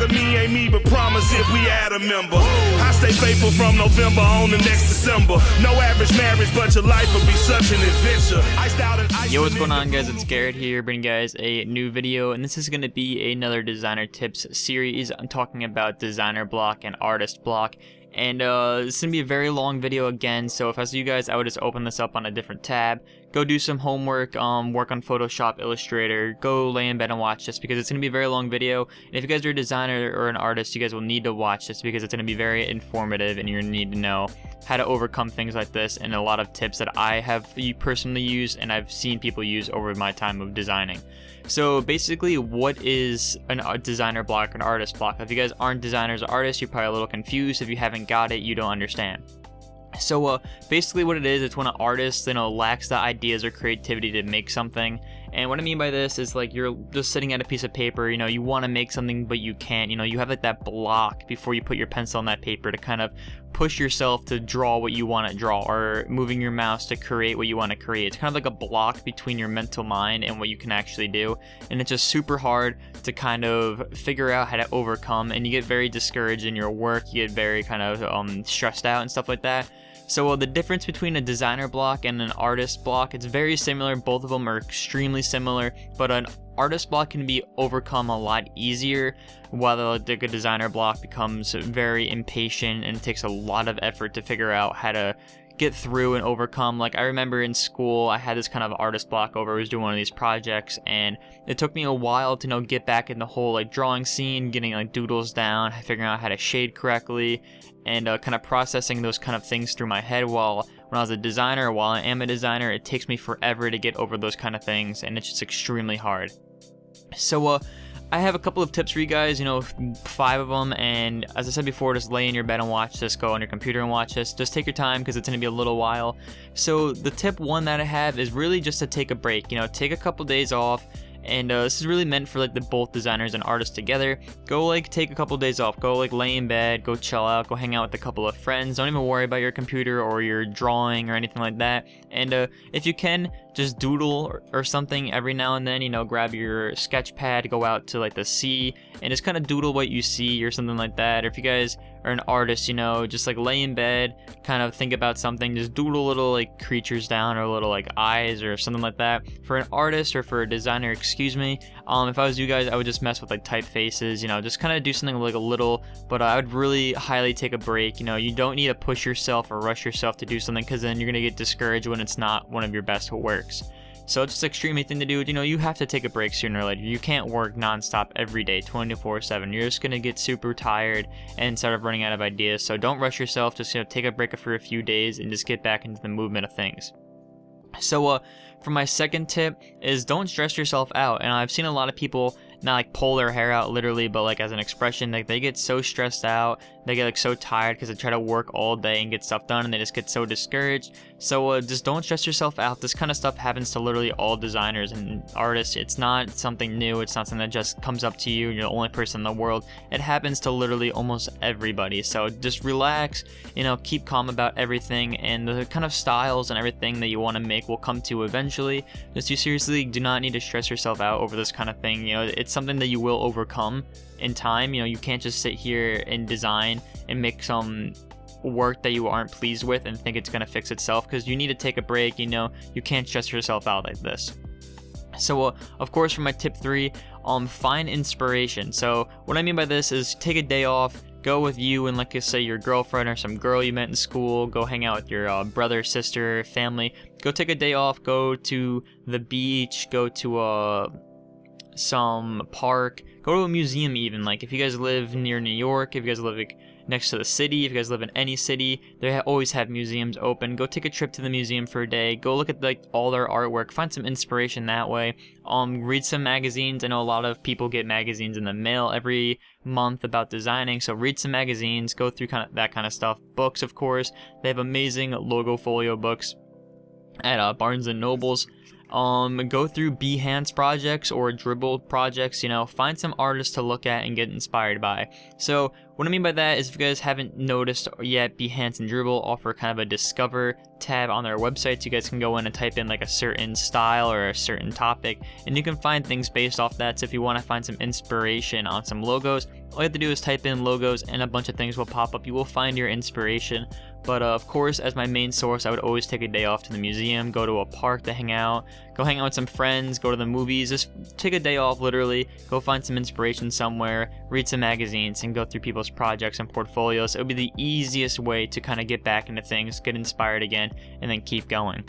of me ain't me, but promise if we add a member. I stay faithful from November on the next December. No average marriage, but your life will be such an adventure. Yo, what's going on, guys? It's Garrett here, bringing you guys a new video, and this is going to be another designer tips series. I'm talking about designer block and artist block, and this is going to be a very long video again, so if I was you guys, I would just open this up on a different tab, go do some homework, work on Photoshop, Illustrator, go lay in bed and watch this, because it's going to be a very long video, and if you guys are a designer or an artist, you guys will need to watch this, because it's going to be very informative, and you're going to need to know how to overcome things like this, and a lot of tips that I have personally used, and I've seen people use over my time of designing. So basically, what is a designer block, an artist block? If you guys aren't designers or artists, you're probably a little confused. If you haven't got it, you don't understand. So basically what it is, it's when an artist, lacks the ideas or creativity to make something. And what I mean by this is, like, you're just sitting at a piece of paper, you want to make something but you can't, you have like that block before you put your pencil on that paper to kind of push yourself to draw what you want to draw, or moving your mouse to create what you want to create. It's kind of like a block between your mental mind and what you can actually do, and it's just super hard to kind of figure out how to overcome, and you get very discouraged in your work, you get very kind of stressed out and stuff like that. So the difference between a designer block and an artist block, it's very similar. Both of them are extremely similar, but an artist block can be overcome a lot easier, while the designer block becomes very impatient and it takes a lot of effort to figure out how to get through and overcome. Like, I remember in school, I had this kind of artist block over, I was doing one of these projects, and it took me a while to get back in the whole drawing scene, getting doodles down, figuring out how to shade correctly, and kind of processing those kind of things through my head. While when I was a designer, while I am a designer, it takes me forever to get over those kind of things, and it's just extremely hard. So I have a couple of tips for you guys, 5 of them, and as I said before, just lay in your bed and watch this, go on your computer and watch this. Just take your time, because it's going to be a little while. So the tip 1 that I have is really just to take a break, take a couple days off. And this is really meant for the both designers and artists together. Go take a couple days off, go lay in bed, go chill out, go hang out with a couple of friends. Don't even worry about your computer or your drawing or anything like that. And if you can, just doodle or something every now and then, grab your sketch pad, go out to the sea, and just kind of doodle what you see or something like that. Or if you guys are an artist, just lay in bed, kind of think about something, just doodle little creatures down, or little eyes or something like that. For an artist or for a designer, excuse me, if I was you guys, I would just mess with typefaces, just kind of do something a little, but I would really highly take a break. You don't need to push yourself or rush yourself to do something, because then you're gonna get discouraged when it's not one of your best works. So it's just an extremely thing to do. You have to take a break sooner or later. You can't work nonstop every day, 24/7. You're just gonna get super tired and start running out of ideas. So don't rush yourself. Just take a break for a few days and just get back into the movement of things. So for my second tip is, don't stress yourself out. And I've seen a lot of people not pull their hair out literally, but as an expression, they get so stressed out, they get so tired because they try to work all day and get stuff done, and they just get so discouraged. So just don't stress yourself out. This kind of stuff happens to literally all designers and artists. It's not something new. It's not something that just comes up to you. You're the only person in the world. It happens to literally almost everybody. So just relax, keep calm about everything, and the kind of styles and everything that you want to make will come to eventually. Just, you seriously do not need to stress yourself out over this kind of thing. It's something that you will overcome in time. You can't just sit here and design and make some work that you aren't pleased with and think it's going to fix itself, because you need to take a break. You can't stress yourself out like this. So of course, for my tip 3, find inspiration. So what I mean by this is, take a day off, go with you and say your girlfriend or some girl you met in school, go hang out with your brother, sister, family, go take a day off, go to the beach, go to some park, go to a museum even. If you guys live near New York, if you guys live next to the city, if you guys live in any city, they always have museums open. Go take a trip to the museum for a day, go look at all their artwork, find some inspiration that way. Read some magazines. I know a lot of people get magazines in the mail every month about designing, so read some magazines, go through that kind of stuff. Books, of course, they have amazing logo folio books at barnes&nobles. Go through Behance projects or Dribble projects, find some artists to look at and get inspired by. So what I mean by that is, if you guys haven't noticed yet, Behance and Dribble offer kind of a discover tab on their websites. You guys can go in and type in like a certain style or a certain topic, and you can find things based off that. So if you want to find some inspiration on some logos, all you have to do is type in logos and a bunch of things will pop up. You will find your inspiration. But of course, as my main source, I would always take a day off to the museum, go to a park to hang out with some friends, go to the movies, just take a day off, literally, go find some inspiration somewhere, read some magazines, and go through people's projects and portfolios. It would be the easiest way to kind of get back into things, get inspired again, and then keep going.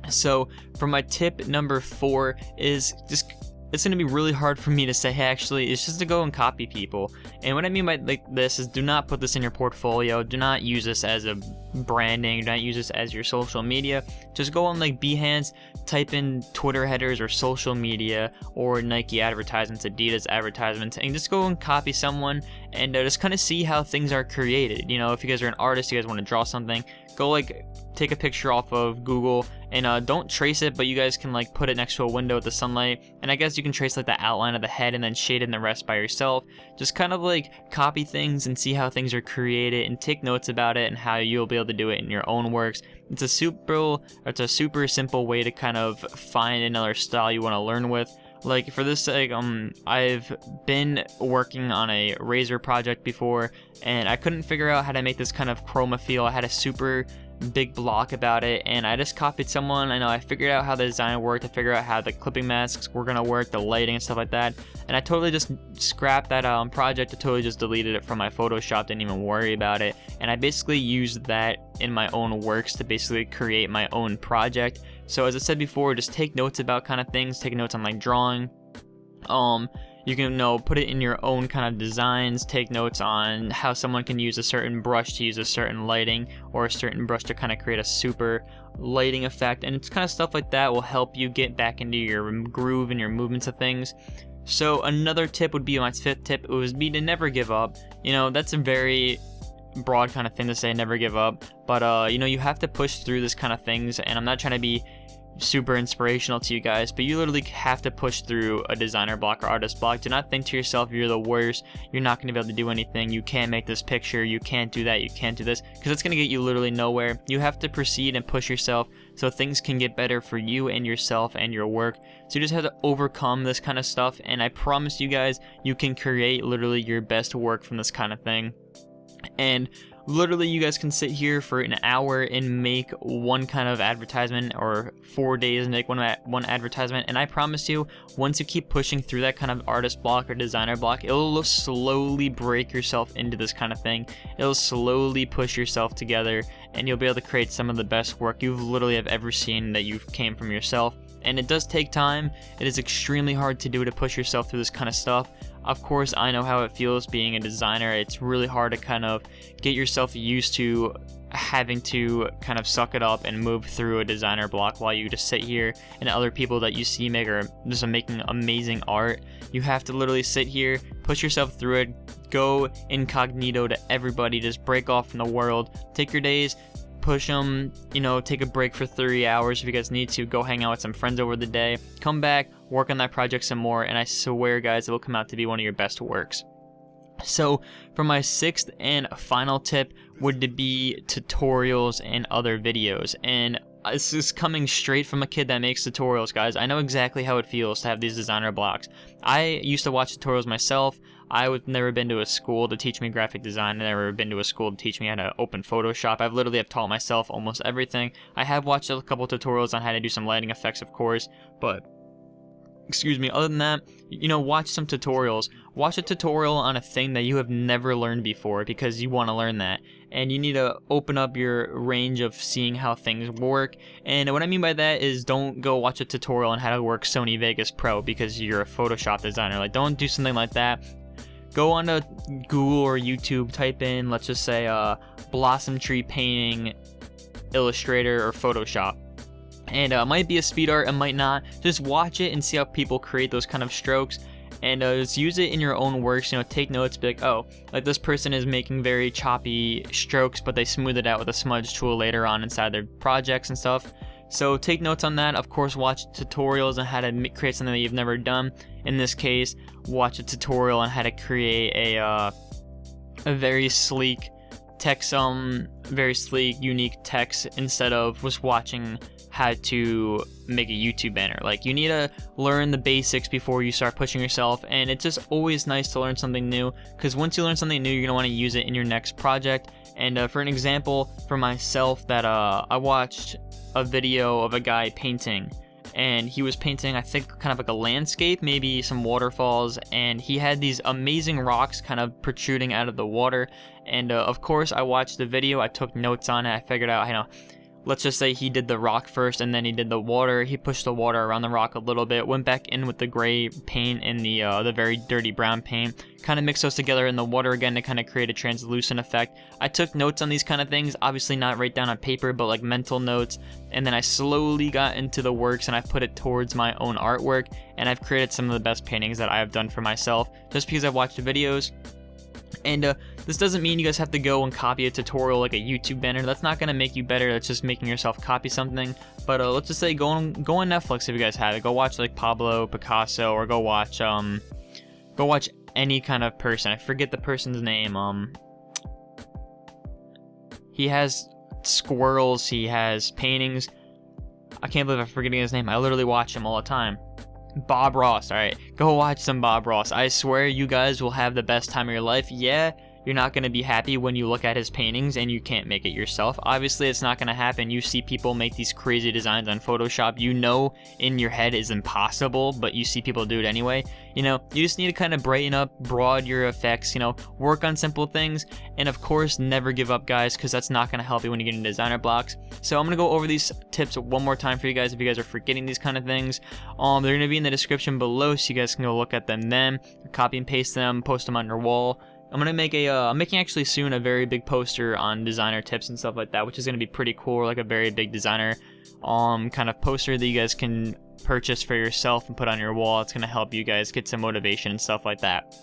So for my tip number 4 is just, it's going to be really hard for me to say, hey, actually, it's just to go and copy people. And what I mean by this is, do not put this in your portfolio, do not use this as a branding, do not use this as your social media. Just go on like Behance, type in Twitter headers or social media or Nike advertisements, Adidas advertisements, and just go and copy someone and just kind of see how things are created. If you guys are an artist, you guys want to draw something, go like take a picture off of Google and don't trace it, but you guys can like put it next to a window with the sunlight, and I guess you can trace like the outline of the head and then shade in the rest by yourself. Just kind of like copy things and see how things are created and take notes about it and how you'll be able to do it in your own works. It's a super simple way to kind of find another style you want to learn with. Like for this, I've been working on a razor project before, and I couldn't figure out how to make this kind of chroma feel. I had a super big block about it, and I just copied someone. I figured out how the design worked. I figured out how the clipping masks were gonna work, the lighting and stuff like that, and I totally just scrapped that project. I totally just deleted it from my Photoshop, didn't even worry about it, and I basically used that in my own works to basically create my own project. So as I said before, just take notes about kind of things, take notes on like drawing. You can put it in your own kind of designs, take notes on how someone can use a certain brush to use a certain lighting, or a certain brush to kind of create a super lighting effect, and it's kind of stuff like that will help you get back into your groove and your movements of things. So another tip would be, my 5th tip, it would be to never give up. That's a very broad kind of thing to say, never give up, but you have to push through this kind of things, and I'm not trying to be super inspirational to you guys, but you literally have to push through a designer block or artist block. Do not think to yourself, you're the worst, you're not going to be able to do anything, you can't make this picture, you can't do that, you can't do this, because it's going to get you literally nowhere. You have to proceed and push yourself so things can get better for you and yourself and your work. So you just have to overcome this kind of stuff, and I promise you guys, you can create literally your best work from this kind of thing. And literally, you guys can sit here for an hour and make one kind of advertisement, or 4 days and make one advertisement, and I promise you, once you keep pushing through that kind of artist block or designer block, it'll slowly break yourself into this kind of thing. It'll slowly push yourself together, and you'll be able to create some of the best work you literally have ever seen that you've came from yourself. And it does take time. It is extremely hard to do, to push yourself through this kind of stuff. Of course, I know how it feels being a designer. It's really hard to kind of get yourself used to having to kind of suck it up and move through a designer block while you just sit here, and other people that you see are just making amazing art. You have to literally sit here, push yourself through it, go incognito to everybody, just break off from the world, take your days, push them, take a break for 3 hours if you guys need to, go hang out with some friends over the day, come back, work on that project some more, and I swear guys, it will come out to be one of your best works. So for my 6th and final tip would be tutorials and other videos, and this is coming straight from a kid that makes tutorials, guys. I know exactly how it feels to have these designer blocks. I used to watch tutorials myself. I've never been to a school to teach me graphic design. I've never been to a school to teach me how to open Photoshop. I've literally taught myself almost everything. I have watched a couple tutorials on how to do some lighting effects, of course, but other than that, watch some tutorials. Watch a tutorial on a thing that you have never learned before, because you want to learn that, and you need to open up your range of seeing how things work. And what I mean by that is, don't go watch a tutorial on how to work Sony Vegas Pro because you're a Photoshop designer. Like, don't do something like that. Go on to Google or YouTube, type in, let's just say, Blossom Tree Painting Illustrator or Photoshop. And it might be a speed art, it might not. Just watch it and see how people create those kind of strokes, and just use it in your own works. Take notes, be like, oh, like this person is making very choppy strokes, but they smooth it out with a smudge tool later on inside their projects and stuff. So take notes on that. Of course, watch tutorials on how to create something that you've never done. In this case, watch a tutorial on how to create a very sleek text, unique text, instead of just watching how to make a YouTube banner. Like, you need to learn the basics before you start pushing yourself, and it's just always nice to learn something new, because once you learn something new, you're gonna want to use it in your next project. And for an example, for myself, that I watched a video of a guy painting, and he was painting, I think, kind of like a landscape, maybe some waterfalls, and he had these amazing rocks kind of protruding out of the water. And of course, I watched the video, I took notes on it, I figured out, you know, let's just say he did the rock first and then he did the water. He pushed the water around the rock a little bit, went back in with the gray paint and the very dirty brown paint, kind of mixed those together in the water again to kind of create a translucent effect. I took notes on these kind of things, obviously not right down on paper, but like mental notes, and then I slowly got into the works and I put it towards my own artwork, and I've created some of the best paintings that I have done for myself just because I've watched the videos. And this doesn't mean you guys have to go and copy a tutorial like a YouTube banner. That's not going to make you better. That's just making yourself copy something. But let's just say go on Netflix if you guys have it. Go watch like Pablo Picasso, or go watch any kind of person. I forget the person's name. He has squirrels. He has paintings. I can't believe I'm forgetting his name. I literally watch him all the time. Bob Ross. Alright, go watch some Bob Ross. I swear you guys will have the best time of your life. Yeah, you're not going to be happy when you look at his paintings and you can't make it yourself. Obviously, it's not going to happen. You see people make these crazy designs on Photoshop. You know in your head is impossible, but you see people do it anyway. You know, you just need to kind of brighten up, broaden your effects, you know, work on simple things, and of course, never give up, guys, because that's not going to help you when you get into designer blocks. So I'm going to go over these tips one more time for you guys if you guys are forgetting these kind of things. They're going to be in the description below, so you guys can go look at them then, copy and paste them, post them on your wall. I'm making actually soon a very big poster on designer tips and stuff like that, which is gonna be pretty cool, like a very big designer kind of poster that you guys can purchase for yourself and put on your wall. It's gonna help you guys get some motivation and stuff like that.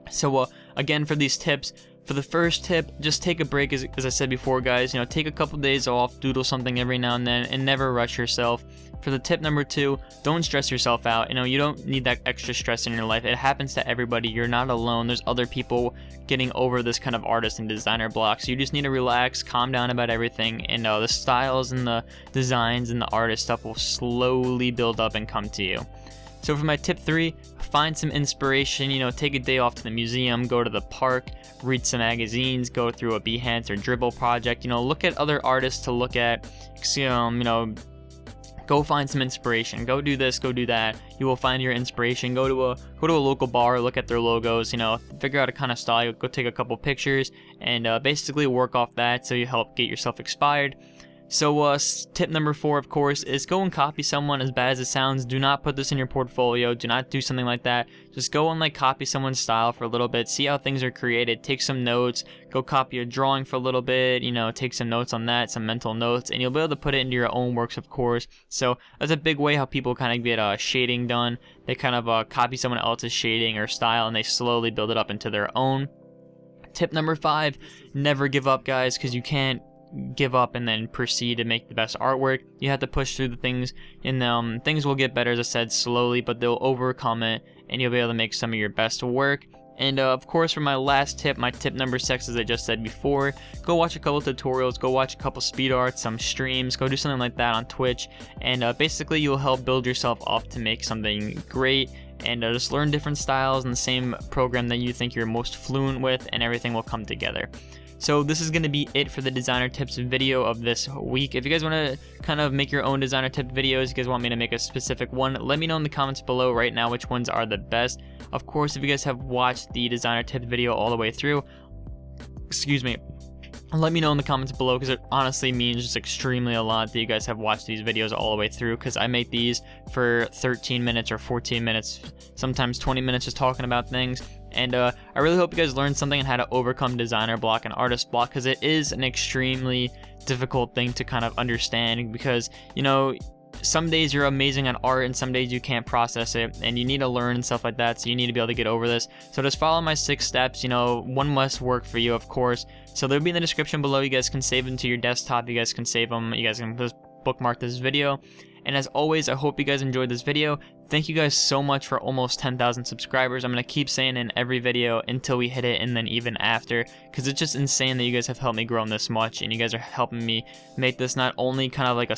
So again, for these tips, for the first tip, just take a break, as I said before, guys. You know, take a couple days off, doodle something every now and then, and never rush yourself. For the tip number 2, don't stress yourself out. You know, you don't need that extra stress in your life. It happens to everybody. You're not alone. There's other people getting over this kind of artist and designer block. So you just need to relax, calm down about everything, and the styles and the designs and the artist stuff will slowly build up and come to you. So for my tip 3, find some inspiration. You know, take a day off to the museum, go to the park, read some magazines, go through a Behance or Dribble project. You know, look at other artists to look at. You know, go find some inspiration. Go do this, go do that. You will find your inspiration. Go to a local bar, look at their logos. You know, figure out a kind of style. Go take a couple pictures and basically work off that, so you help get yourself inspired. So tip number 4, of course, is go and copy someone. As bad as it sounds, do not put this in your portfolio. Do not do something like that. Just go and copy someone's style for a little bit, see how things are created, take some notes, go copy a drawing for a little bit, you know, take some notes on that, some mental notes, and you'll be able to put it into your own works, of course. So that's a big way how people kind of get shading done. They kind of copy someone else's shading or style, and they slowly build it up into their own. Tip number 5, never give up, guys, because you can't give up and then proceed to make the best artwork. You have to push through the things, and things will get better, as I said, slowly, but they'll overcome it, and you'll be able to make some of your best work. And of course, for my last tip, my tip number 6, as I just said before, go watch a couple tutorials, go watch a couple speed arts, some streams, go do something like that on Twitch, and basically you'll help build yourself up to make something great. And just learn different styles in the same program that you think you're most fluent with, and everything will come together. So this is going to be it for the designer tips video of this week. If you guys want to kind of make your own designer tip videos, you guys want me to make a specific one, let me know in the comments below right now which ones are the best. Of course, if you guys have watched the designer tip video all the way through, let me know in the comments below, because it honestly means just extremely a lot that you guys have watched these videos all the way through, because I make these for 13 minutes or 14 minutes, sometimes 20 minutes just talking about things. And I really hope you guys learned something on how to overcome designer block and artist block, because it is an extremely difficult thing to kind of understand, because, you know, some days you're amazing at art and some days you can't process it, and you need to learn and stuff like that, so you need to be able to get over this. So just follow my 6 steps. You know, one must work for you, of course. So they'll be in the description below. You guys can save them to your desktop. You guys can save them. You guys can just bookmark this video. And as always, I hope you guys enjoyed this video. Thank you guys so much for almost 10,000 subscribers. I'm going to keep saying in every video until we hit it, and then even after, because it's just insane that you guys have helped me grow this much, and you guys are helping me make this not only kind of like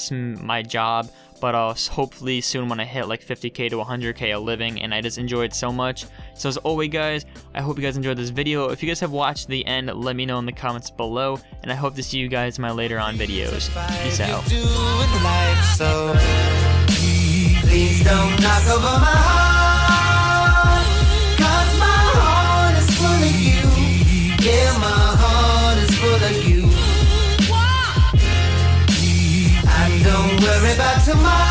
my job, but hopefully soon when I hit like 50k to 100k a living, and I just enjoy it so much. So as always guys, I hope you guys enjoyed this video. If you guys have watched the end, let me know in the comments below, and I hope to see you guys in my later on videos. Peace out. Please don't knock over my heart, 'cause my heart is full of you. Yeah, my heart is full of you. And don't worry about tomorrow.